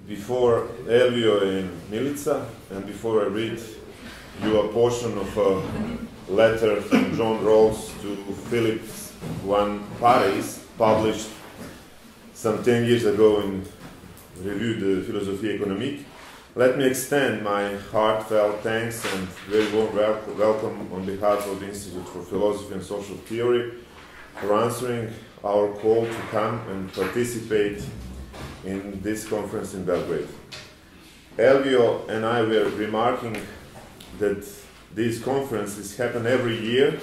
before Elvio in Milica, and before I read you a portion of a letter from John Rawls to Philip I Paris, published some 10 years ago in Revue de Philosophie Économique, let me extend my heartfelt thanks and very warm welcome on behalf of the Institute for Philosophy and Social Theory for answering our call to come and participate in this conference in Belgrade. Elvio and I were remarking that these conferences happen every year,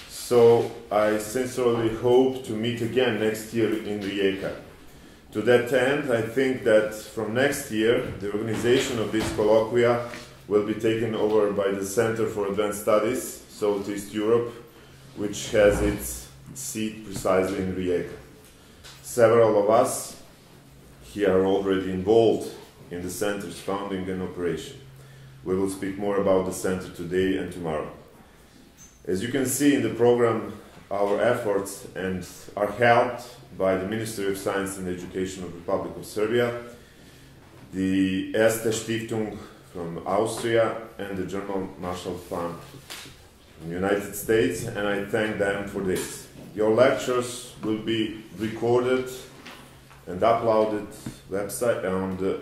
so I sincerely hope to meet again next year in Rijeka. To that end, I think that from next year, the organization of these colloquia will be taken over by the Center for Advanced Studies, Southeast Europe, which has its seat precisely in Rijeka. Several of us here are already involved in the center's founding and operation. We will speak more about the center today and tomorrow. As you can see in the program, our efforts are helped by the Ministry of Science and Education of the Republic of Serbia, the Erste Stiftung from Austria, and the German Marshall Fund from the United States, and I thank them for this. Your lectures will be recorded and uploaded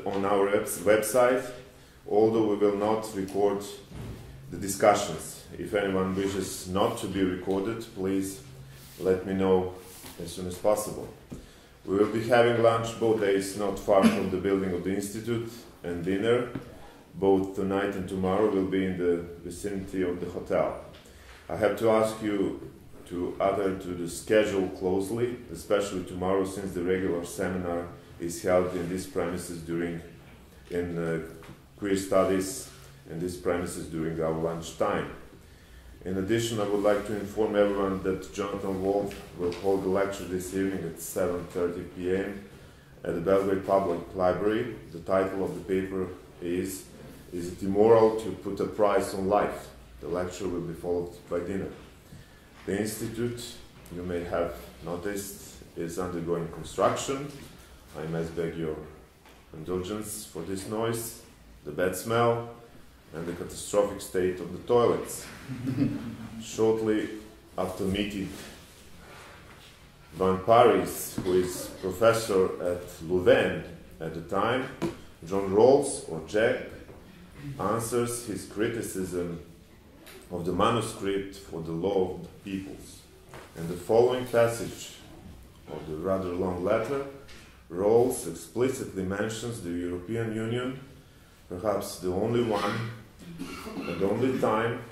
on our website, although we will not record the discussions. If anyone wishes not to be recorded, please let me know as soon as possible. We will be having lunch both days not far from the building of the Institute, and dinner both tonight and tomorrow will be in the vicinity of the hotel. I have to ask you to adhere to the schedule closely, especially tomorrow, since the regular seminar is held in these premises in queer studies in these premises during our lunch time. In addition, I would like to inform everyone that Jonathan Wolf will hold a lecture this evening at 7:30 p.m. at the Belgrade Public Library. The title of the paper is it immoral to put a price on life? The lecture will be followed by dinner. The Institute, you may have noticed, is undergoing construction. I must beg your indulgence for this noise, the bad smell, and the catastrophic state of the toilets. Shortly after meeting Van Paris, who is professor at Louvain at the time, John Rawls, or Jack, answers his criticism of the manuscript for the Law of the Peoples. In the following passage of the rather long letter, Rawls explicitly mentions the European Union, perhaps the only one and only time,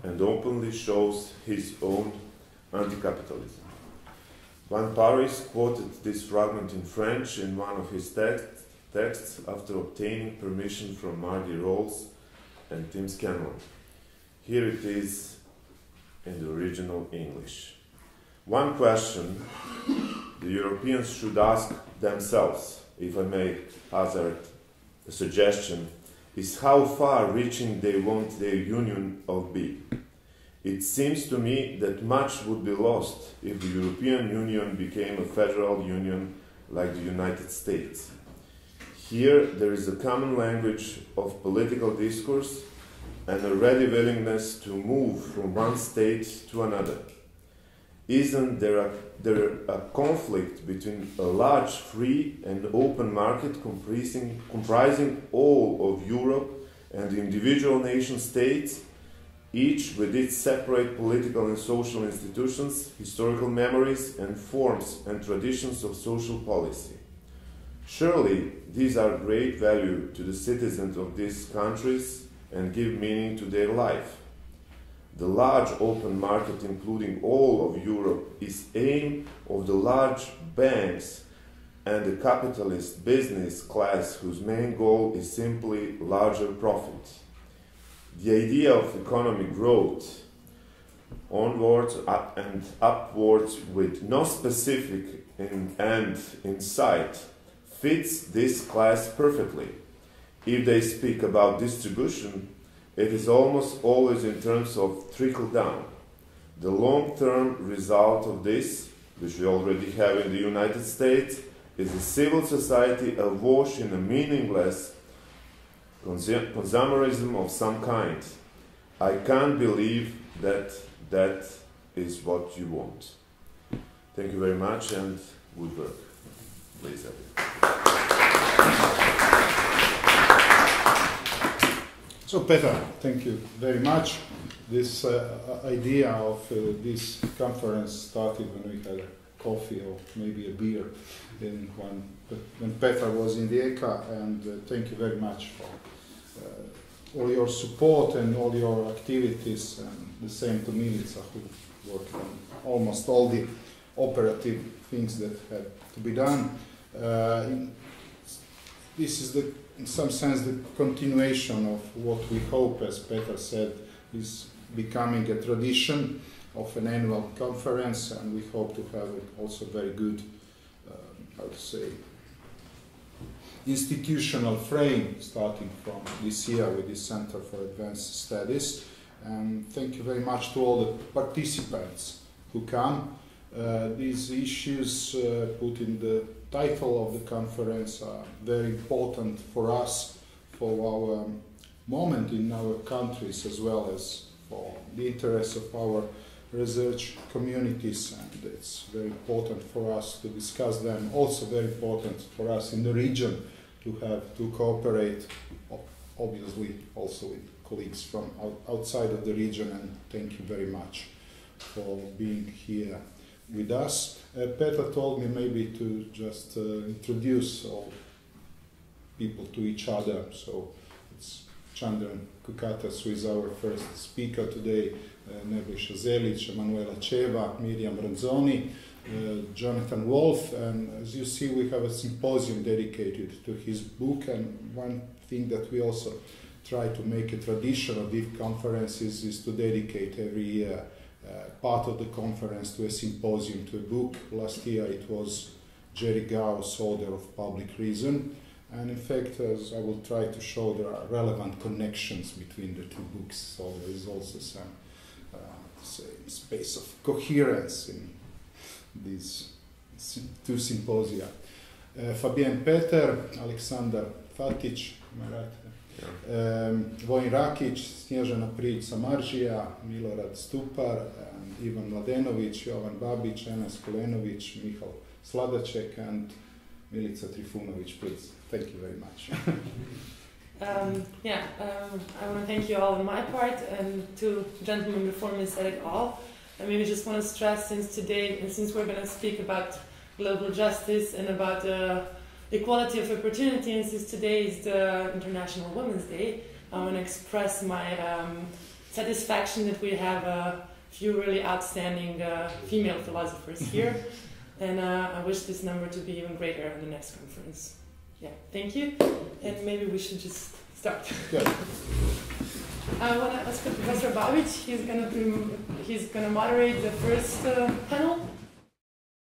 and openly shows his own anti-capitalism. Van Paris quoted this fragment in French in one of his texts after obtaining permission from Marty Rawls and Tim Scanlon. Here it is in the original English. One question the Europeans should ask themselves, if I may hazard a suggestion, is how far-reaching they want their union to be. It seems to me that much would be lost if the European Union became a federal union like the United States. Here there is a common language of political discourse and a ready willingness to move from one state to another. Isn't there a conflict between a large free and open market comprising all of Europe and the individual nation states, each with its separate political and social institutions, historical memories, and forms and traditions of social policy? Surely these are great value to the citizens of these countries and give meaning to their life. The large open market, including all of Europe, is aim of the large banks and the capitalist business class whose main goal is simply larger profit. The idea of economic growth, onwards and upwards with no specific end in sight, fits this class perfectly. If they speak about distribution, it is almost always in terms of trickle-down. The long-term result of this, which we already have in the United States, Is a civil society awash in a meaningless consumerism of some kind? I can't believe that that is what you want. Thank you very much and good work. Please, So Peter, thank you very much. This idea of this conference started when we had a coffee or maybe a beer when Peter was in the ECA, and thank you very much for all your support and all your activities, and the same to Milica, who worked on almost all the operative things that had to be done. This is in some sense the continuation of what we hope, as Peter said, is becoming a tradition of an annual conference, and we hope to have also very good, how to say, institutional frame starting from this year with the Center for Advanced Studies. And thank you very much to all the participants who come. These issues put in the title of the conference are very important for us, for our moment in our countries, as well as for the interests of our research communities, and it's very important for us to discuss them. Also very important for us in the region to cooperate, obviously also with colleagues from outside of the region, and thank you very much for being here with us. Peter told me maybe to just introduce all people to each other, so it's Chandran Kukatas, who is our first speaker today, Nebojša Zelić, Emanuela Čeva, Miriam Ranzoni, Jonathan Wolf, and as you see we have a symposium dedicated to his book. And one thing that we also try to make a tradition of these conferences is to dedicate every year part of the conference to a symposium, to a book. Last year it was Jerry Gau's Order of Public Reason, and in fact, as I will try to show, there are relevant connections between the two books, so there is also some space of coherence in these two symposia. Fabian Peter, Aleksandar Fatić, am I right? Vojin Rakić, Snježana Prijić-Samaržija, Milorad Stupar, Ivan Mladenović, Jovan Babić, Enes Kulenović, Michal Sladaček, and Milica Trifunović, please. Thank you very much. I want to thank you all on my part, and two gentlemen before me said it all. I maybe just want to stress, since we're going to speak about global justice and about equality of opportunity, and since today is the International Women's Day, I want to express my satisfaction that we have a few really outstanding female philosophers here, and I wish this number to be even greater in the next conference. Yeah, thank you, and maybe we should just start. Good. I want to ask Professor Babić. He's going to moderate the first panel.